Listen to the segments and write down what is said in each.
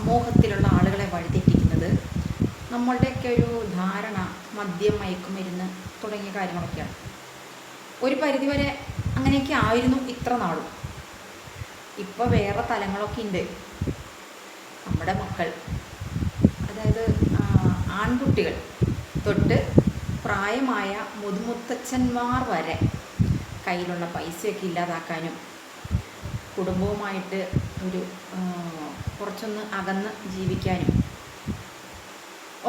സമൂഹത്തിലുള്ള ആളുകളെ വഴിതെറ്റിക്കുന്നത് നമ്മളുടെയൊക്കെ ഒരു ധാരണ മദ്യം, മയക്കുമരുന്ന് തുടങ്ങിയ കാര്യങ്ങളൊക്കെയാണ്. ഒരു പരിധിവരെ അങ്ങനെയൊക്കെ ആയിരുന്നു ഇത്ര നാളും. ഇപ്പോൾ വേറെ തലങ്ങളൊക്കെ ഉണ്ട്. നമ്മുടെ മക്കൾ, അതായത് ആൺകുട്ടികൾ തൊട്ട് പ്രായമായ മുതുമുത്തച്ഛന്മാർ വരെ കയ്യിലുള്ള പൈസയൊക്കെ ഇല്ലാതാക്കാനും കുടുംബവുമായിട്ട് ഒരു കുറച്ചൊന്ന് അകന്ന് ജീവിക്കാനും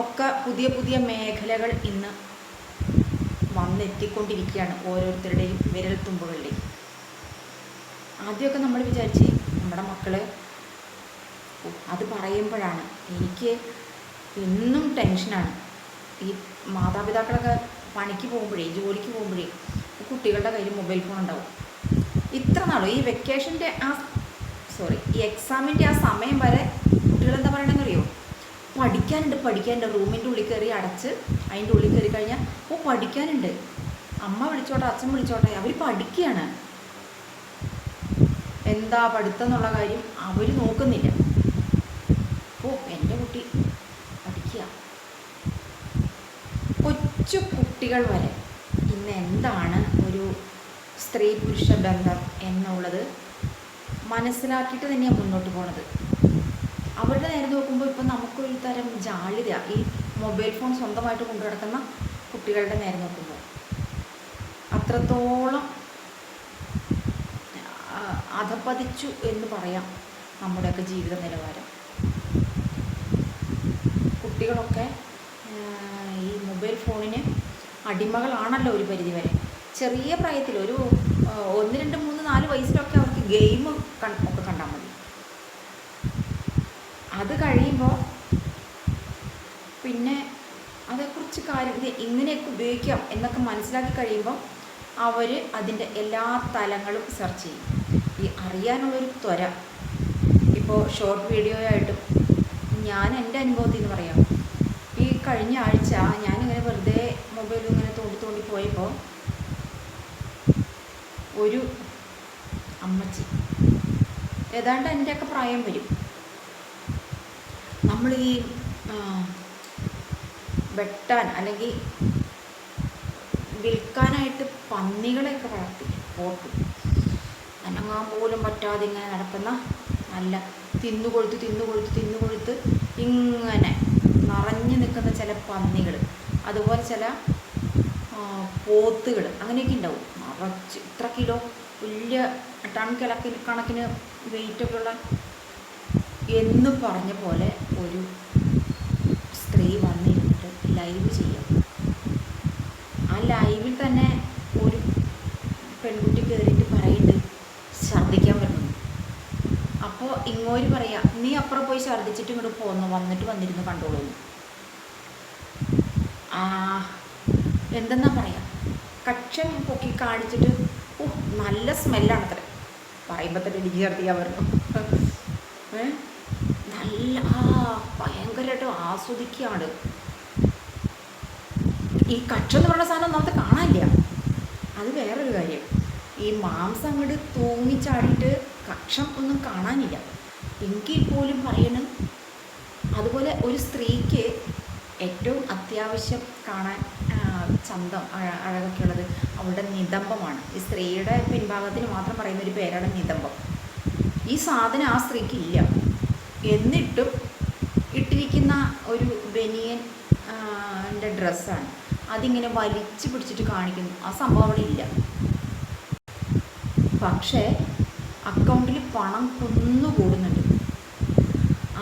ഒക്കെ പുതിയ പുതിയ മേഖലകൾ ഇന്ന് വന്നെത്തിക്കൊണ്ടിരിക്കുകയാണ് ഓരോരുത്തരുടെയും വിരൽത്തുമ്പുകളിലേക്ക്. ആദ്യമൊക്കെ നമ്മൾ വിചാരിച്ച് നമ്മുടെ മക്കൾ, അത് പറയുമ്പോഴാണ് എനിക്ക് എന്നും ടെൻഷനാണ്. ഈ മാതാപിതാക്കളൊക്കെ പണിക്ക് പോകുമ്പോഴേ, ജോലിക്ക് പോകുമ്പോഴേ കുട്ടികളുടെ കയ്യിൽ മൊബൈൽ ഫോൺ ഉണ്ടാവും. ഇത്ര നാളും ഈ വെക്കേഷൻ്റെ ഈ എക്സാമിൻ്റെ ആ സമയം വരെ കുട്ടികളെന്താ പറയണമെന്ന് അറിയോ? പഠിക്കാനുണ്ട്. റൂമിൻ്റെ ഉള്ളിൽ കയറി അടച്ച് അതിൻ്റെ ഉള്ളിൽ കയറി കഴിഞ്ഞാൽ പഠിക്കാനുണ്ട്, അമ്മ വിളിച്ചോട്ടെ അച്ഛൻ വിളിച്ചോട്ടെ, അവർ പഠിക്കുകയാണ്. എന്താ പഠിത്തം എന്നുള്ള കാര്യം അവർ നോക്കുന്നില്ല. എൻ്റെ കുട്ടി പഠിക്കുക. കൊച്ചു കുട്ടികൾ വരെ ഇന്ന് എന്താണ് ഒരു സ്ത്രീ പുരുഷ ബന്ധം എന്നുള്ളത് മനസ്സിലാക്കിയിട്ട് തന്നെയാണ് മുന്നോട്ട് പോണത്. അവരുടെ നേരെ നോക്കുമ്പോൾ ഇപ്പം നമുക്കൊരു തരം ജാള്യത ഈ മൊബൈൽ ഫോൺ സ്വന്തമായിട്ട് കൊണ്ടു നടക്കുന്ന കുട്ടികളുടെ നേരെ നോക്കുമ്പോൾ അത്രത്തോളം അധപ്പതിച്ചു എന്ന് പറയാം നമ്മുടെയൊക്കെ ജീവിത നിലവാരം. കുട്ടികളൊക്കെ ഈ മൊബൈൽ ഫോണിന് അടിമകളാണല്ലോ ഒരു പരിധിവരെ. ചെറിയ പ്രായത്തിൽ ഒരു 1, 2, 3, 4 വയസ്സിലൊക്കെ അവർക്ക് ഗെയിം ഒക്കെ കണ്ടാൽ മതി. അത് കഴിയുമ്പോൾ പിന്നെ അതേക്കുറിച്ച് ഇങ്ങനെയൊക്കെ ഉപയോഗിക്കാം എന്നൊക്കെ മനസ്സിലാക്കി കഴിയുമ്പോൾ അവർ അതിൻ്റെ എല്ലാ തലങ്ങളും സെർച്ച് ചെയ്യും. ഈ അറിയാനുള്ളൊരു ത്വര. ഇപ്പോൾ ഷോർട്ട് വീഡിയോ ആയിട്ടും ഞാൻ എൻ്റെ അനുഭവത്തിൽ നിന്ന് പറയാം. ഈ കഴിഞ്ഞ ആഴ്ച ഞാനിങ്ങനെ വെറുതെ മൊബൈൽ ഇങ്ങനെ തോണ്ടി പോയപ്പോൾ ഒരു അമ്മച്ചി, ഏതാണ്ട് എൻ്റെയൊക്കെ പ്രായം വരും, നമ്മൾ ഈ വെട്ടാൻ അല്ലെങ്കിൽ വിൽക്കാനായിട്ട് പന്നികളെയൊക്കെ വളർത്തി പോട്ടും അനങ്ങാൻ പോലും പറ്റാതെ ഇങ്ങനെ നടക്കുന്ന, നല്ല തിന്നുകൊഴുത്ത് ഇങ്ങനെ നിറഞ്ഞു നിൽക്കുന്ന ചില പന്നികൾ, അതുപോലെ ചില പോത്തുകൾ, അങ്ങനെയൊക്കെ ഉണ്ടാവും. നിറച്ച് ഇത്ര കിലോ വലിയ ടൺ കണക്കിന് വെയിറ്റൊക്കെ ഉള്ള എന്ന് പറഞ്ഞ പോലെ ഒരു സ്ത്രീ വന്നിരുന്നിട്ട് ലൈവ് ചെയ്യാം. ആ ലൈവിൽ തന്നെ ഒരു പെൺകുട്ടി കയറിയിട്ട് പറയുന്നുണ്ട് ഛർദ്ദിക്കാൻ പറ്റുന്നു. അപ്പോൾ ഇങ്ങോട്ട് പറയാം, നീ അപ്പുറം പോയി ഛർദ്ദിച്ചിട്ട് ഇങ്ങോട്ട് വന്നിരുന്നു കണ്ടോളൂ. എന്തെന്നാ പറയാ, കക്ഷം പൊക്കി കാണിച്ചിട്ട് നല്ല സ്മെല്ലാണത്ര പറയുമ്പോൾ തന്നെ എനിക്ക് ഛർദ്ദിക്കാൻ പറഞ്ഞു. നല്ല ഭയങ്കരമായിട്ട് ആസ്വദിക്കുകയാണ്. ഈ കക്ഷം എന്ന് പറയുന്ന സാധനം നമുക്ക് കാണാനില്ല, അത് വേറൊരു കാര്യം. ഈ മാംസം അങ്ങോട്ട് തൂങ്ങിച്ചാടിയിട്ട് കക്ഷം ഒന്നും കാണാനില്ല എങ്കിൽ പോലും പറയണം. അതുപോലെ ഒരു സ്ത്രീക്ക് ഏറ്റവും അത്യാവശ്യം കാണാൻ ചന്തം അഴകൊക്കെ ഉള്ളത് അവളുടെ നിതംബമാണ്. ഈ സ്ത്രീയുടെ പിൻഭാഗത്തിന് മാത്രം പറയുന്ന ഒരു പേരാണ് നിതംബം. ഈ സാധനം ആ സ്ത്രീക്ക് ഇല്ല. എന്നിട്ടും ഇട്ടിരിക്കുന്ന ഒരു ബനിയൻ ഡ്രസ്സാണ്, അതിങ്ങനെ വലിച്ചു പിടിച്ചിട്ട് കാണിക്കുന്നു. ആ സംഭവം അവിടെ ഇല്ല. പക്ഷേ അക്കൗണ്ടിൽ പണം കുന്നുകൂടുന്നുണ്ട്.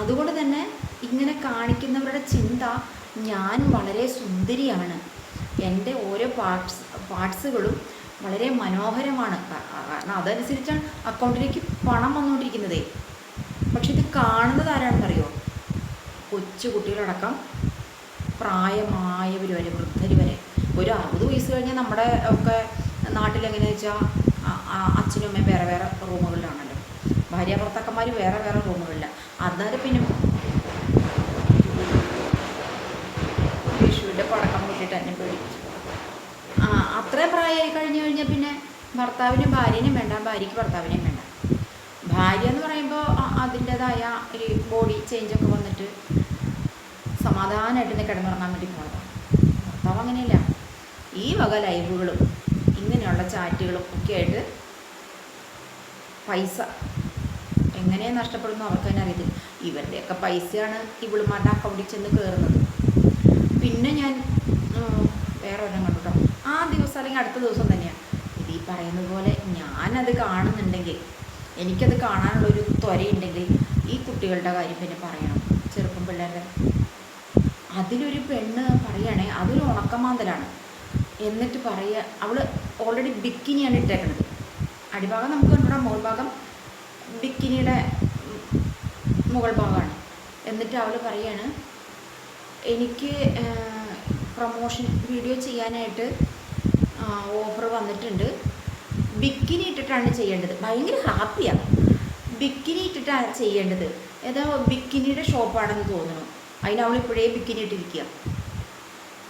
അതുകൊണ്ട് തന്നെ ഇങ്ങനെ കാണിക്കുന്നവരുടെ ചിന്ത, ഞാൻ വളരെ സുന്ദരിയാണ്, എൻ്റെ ഓരോ പാർട്സുകളും വളരെ മനോഹരമാണ്. കാരണം അതനുസരിച്ചാണ് അക്കൗണ്ടിലേക്ക് പണം വന്നുകൊണ്ടിരിക്കുന്നത്. പക്ഷെ ഇത് കാണുന്നത് ആരാണെന്നറിയോ? കൊച്ചു കുട്ടികളടക്കം പ്രായമായവർ വരെ, വൃദ്ധർ വരെ. ഒരു 60 വയസ്സ് കഴിഞ്ഞാൽ നമ്മുടെ ഒക്കെ നാട്ടിലെങ്ങനെയാണെന്ന് വെച്ചാൽ അച്ഛനും അമ്മയും വേറെ വേറെ റൂമുകളിലാണല്ലോ, ഭാര്യ ഭർത്താക്കന്മാർ വേറെ വേറെ റൂമുകളിലാണ്. അന്നേരം പിന്നെ വിഷുവിൻ്റെ പടക്കം കൂട്ടിയിട്ട് എന്നെ പേടിച്ചു. അത്രയും പ്രായമായി കഴിഞ്ഞാൽ പിന്നെ ഭർത്താവിന് ഭാര്യനെയും വേണ്ട, ഭാര്യയ്ക്ക് ഭർത്താവിനെയും വേണ്ട. ഭാര്യ എന്ന് പറയുമ്പോൾ അതിൻ്റേതായ അതിൻ്റേതായ ഒരു ബോഡി ചേഞ്ചൊക്കെ വന്നിട്ട് സമാധാനമായിട്ട് കിടന്നുറങ്ങാൻ വേണ്ടി പോണതാണ്. ഭർത്താവ് അങ്ങനെയല്ല, ഈ വക ലൈവുകളും ഇങ്ങനെയുള്ള ചാറ്റുകളും ഒക്കെ ആയിട്ട് പൈസ എങ്ങനെ നഷ്ടപ്പെടുന്നു അവർക്ക് തന്നെ അറിയത്തില്ല. ഇവരുടെയൊക്കെ പൈസയാണ് ഇവളുമാരുടെ അക്കൗണ്ടിൽ ചെന്ന് കയറുന്നത്. പിന്നെ ഞാൻ വേറെ ഒരെണ്ണം കണ്ടു കേട്ടോ. ആ ദിവസം അല്ലെങ്കിൽ അടുത്ത ദിവസം തന്നെയാണ് ഇത് ഈ പറയുന്നത് പോലെ ഞാനത് കാണുന്നുണ്ടെങ്കിൽ, എനിക്കത് കാണാനുള്ളൊരു ത്വരയുണ്ടെങ്കിൽ ഈ കുട്ടികളുടെ കാര്യം പിന്നെ പറയണം. ചെറുപ്പം പിള്ളേരുടെ അതിലൊരു പെണ്ണ് പറയുകയാണെ അതൊരു ഉണക്കമാന്തലാണ്. എന്നിട്ട് പറയുക, അവൾ ഓൾറെഡി ബിക്കിനിയാണ് ഇട്ടേക്കുന്നത്. അടിഭാഗം നമുക്ക് കണ്ടുകൂടാം, മുകൾ ഭാഗം ബിക്കിനിയുടെ മുകൾ ഭാഗമാണ്. എന്നിട്ട് അവൾ പറയാണ്, എനിക്ക് പ്രൊമോഷൻ വീഡിയോ ചെയ്യാനായിട്ട് ഓഫർ വന്നിട്ടുണ്ട്, ബിക്കിനി ഇട്ടിട്ടാണ് ചെയ്യേണ്ടത്. ഭയങ്കര ഹാപ്പിയാണ്. ബിക്കിനി ഇട്ടിട്ടാണ് ചെയ്യേണ്ടത്. ഏതോ ബിക്കിനിയുടെ ഷോപ്പാണെന്ന് തോന്നുന്നു. അതിനവളിപ്പോഴേ ബിക്കിനി ഇട്ടിരിക്കുക.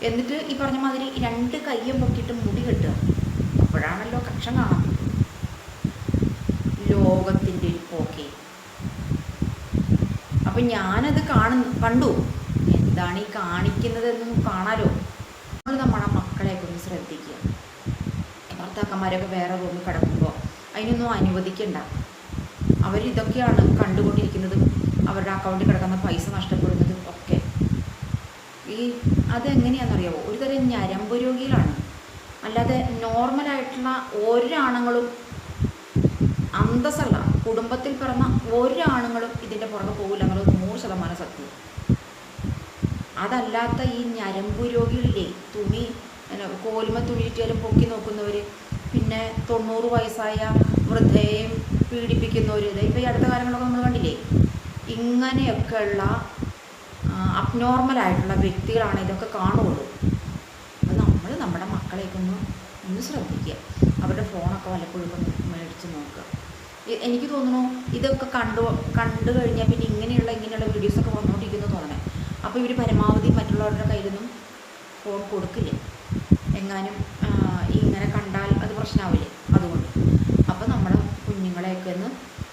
എന്നിട്ട് ഈ പറഞ്ഞ മാതിരി 2 കയ്യും പൊക്കിയിട്ട് മുടി കെട്ടുക. അപ്പോഴാണല്ലോ കക്ഷം കാണാം. ലോകത്തിൻ്റെ ഒരു പോക്കെ. അപ്പം ഞാനത് കണ്ടു. എന്താണ് ഈ കാണിക്കുന്നത് എന്നൊന്നും കാണാലോ. നമ്മൾ നമ്മുടെ മക്കളെയൊക്കെ ഒന്ന് ശ്രദ്ധിക്കുക. ഭർത്താക്കന്മാരൊക്കെ വേറെ റൂമിൽ കിടക്കുമ്പോൾ അതിനൊന്നും അനുവദിക്കണ്ട. അവരിതൊക്കെയാണ് കണ്ടുകൊണ്ടിരിക്കുന്നതും അവരുടെ അക്കൗണ്ടിൽ കിടക്കുന്ന പൈസ നഷ്ടപ്പെടുന്നതും ഒക്കെ. അതെങ്ങനെയാണെന്നറിയാമോ? ഒരു തരം ഞരമ്പ് രോഗികളാണ്. അല്ലാതെ നോർമലായിട്ടുള്ള ഒരാണുങ്ങളും, അന്തസ്സുള്ള കുടുംബത്തിൽ പിറന്ന ഒരാണുങ്ങളും ഇതിൻ്റെ പുറകെ പോകില്ല എന്നുള്ളത് 100% സത്യം. അതല്ലാത്ത ഈ ഞരമ്പ് രോഗികളിലെ കോലുമ തുണിയിട്ടാലും പൊക്കി നോക്കുന്നവർ, പിന്നെ 90 വയസ്സായ വൃദ്ധയെയും പീഡിപ്പിക്കുന്നവർ, ഇപ്പോൾ ഈ അടുത്ത കാലങ്ങളൊക്കെ നമ്മൾ കണ്ടില്ലേ. ഇങ്ങനെയൊക്കെയുള്ള അബ്നോർമലായിട്ടുള്ള വ്യക്തികളാണ് ഇതൊക്കെ കാണുകയുള്ളൂ. അപ്പോൾ നമ്മൾ നമ്മുടെ മക്കളെയൊക്കെ ഒന്ന് ശ്രദ്ധിക്കുക. അവരുടെ ഫോണൊക്കെ വല്ലപ്പോഴും ഒന്ന് മേടിച്ച് നോക്കുക. എനിക്ക് തോന്നുന്നു ഇതൊക്കെ കണ്ടു കഴിഞ്ഞാൽ പിന്നെ ഇങ്ങനെയുള്ള വീഡിയോസൊക്കെ വന്നുകൊണ്ടിരിക്കുന്നു തോന്നണേ. അപ്പോൾ ഇവർ പരമാവധി മറ്റുള്ളവരുടെ കയ്യിലൊന്നും ഫോൺ കൊടുക്കില്ല. എങ്ങാനും ഇങ്ങനെ കണ്ടാൽ അത് പ്രശ്നമാവില്ലേ. അതുകൊണ്ട് അപ്പോൾ നമ്മുടെ കുഞ്ഞുങ്ങളെയൊക്കെ ഒന്ന്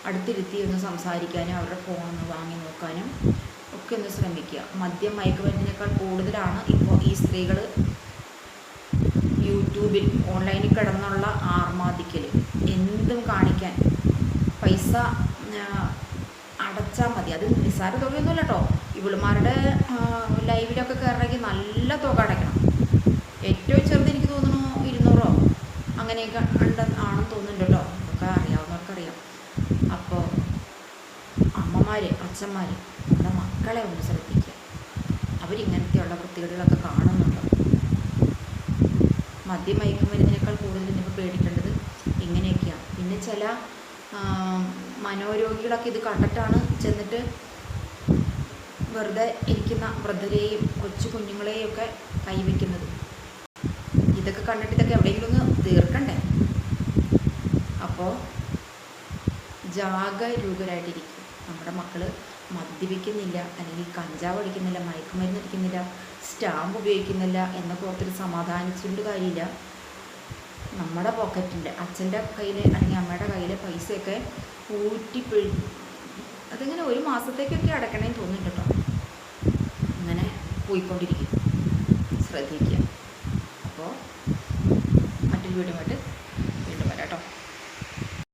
അടുത്തിരുത്തി ഒന്ന് സംസാരിക്കാനും അവരുടെ ഫോണൊന്ന് വാങ്ങി നോക്കാനും ഒക്കെ ഒന്ന് ശ്രമിക്കുക. മദ്യം മയക്കുമരുന്നിനേക്കാൾ കൂടുതലാണ് ഇപ്പോൾ ഈ സ്ത്രീകൾ യൂട്യൂബിൽ ഓൺലൈനിൽ കിടന്നുള്ള ആർമാദിക്കൽ. എന്തും കാണിക്കാൻ പൈസ അടച്ചാൽ മതി. അത് നിസ്സാര തുകയൊന്നുമില്ല കേട്ടോ. ഇവളുമാരുടെ ലൈവിലൊക്കെ കയറണമെങ്കിൽ നല്ല തുക അടയ്ക്കണം. ഏറ്റവും ചെറുത് എനിക്ക് തോന്നുന്നു 200 അങ്ങനെയൊക്കെ ആണെന്ന് തോന്നുന്നുണ്ട് കേട്ടോ. അതൊക്കെ അറിയാവുന്നവർക്കറിയാം. അപ്പോൾ അമ്മമാർ, അച്ഛന്മാർ നമ്മുടെ മക്കളെ ഒന്ന് ശ്രദ്ധിക്കുക. അവരിങ്ങനത്തെയുള്ള വൃത്തികേടുകളൊക്കെ കാണുന്നുണ്ടോ? മദ്യം മയക്കുമരുന്നിനേക്കാൾ കൂടുതൽ നിങ്ങൾക്ക് പേടിക്കേണ്ടത് ഇങ്ങനെയൊക്കെയാണ്. പിന്നെ ചില മനോരോഗികളൊക്കെ ഇത് കണ്ടിട്ടാണ് ചെന്നിട്ട് വെറുതെ ഇരിക്കുന്ന വൃദ്ധരെയും കൊച്ചു കുഞ്ഞുങ്ങളെയും ഒക്കെ കൈവയ്ക്കുന്നത്. ഇതൊക്കെ കണ്ടിട്ട് ഇതൊക്കെ എവിടെയെങ്കിലും ഒന്ന് തീർക്കണ്ടേ? അപ്പോൾ ജാഗരൂകരായിട്ടിരിക്കും. നമ്മുടെ മക്കൾ മദ്യപിക്കുന്നില്ല, അല്ലെങ്കിൽ കഞ്ചാവ് അടിക്കുന്നില്ല, മയക്കുമരുന്ന് അടിക്കുന്നില്ല, സ്റ്റാമ്പ് ഉപയോഗിക്കുന്നില്ല എന്നൊക്കെ ഓർത്തൊരു സമാധാനിച്ചുകൊണ്ട് കാര്യമില്ല. നമ്മുടെ പോക്കറ്റിൻ്റെ അച്ഛൻ്റെ കയ്യിൽ അല്ലെങ്കിൽ അമ്മയുടെ കയ്യിലെ പൈസയൊക്കെ അതിങ്ങനെ 1 മാസത്തേക്കൊക്കെ അടയ്ക്കണമെന്ന് തോന്നുന്നുണ്ട് കേട്ടോ. അങ്ങനെ പോയിക്കൊണ്ടിരിക്കും. ശ്രദ്ധിക്കുക. അപ്പോൾ മറ്റൊരു വീഡിയോ ആയിട്ട്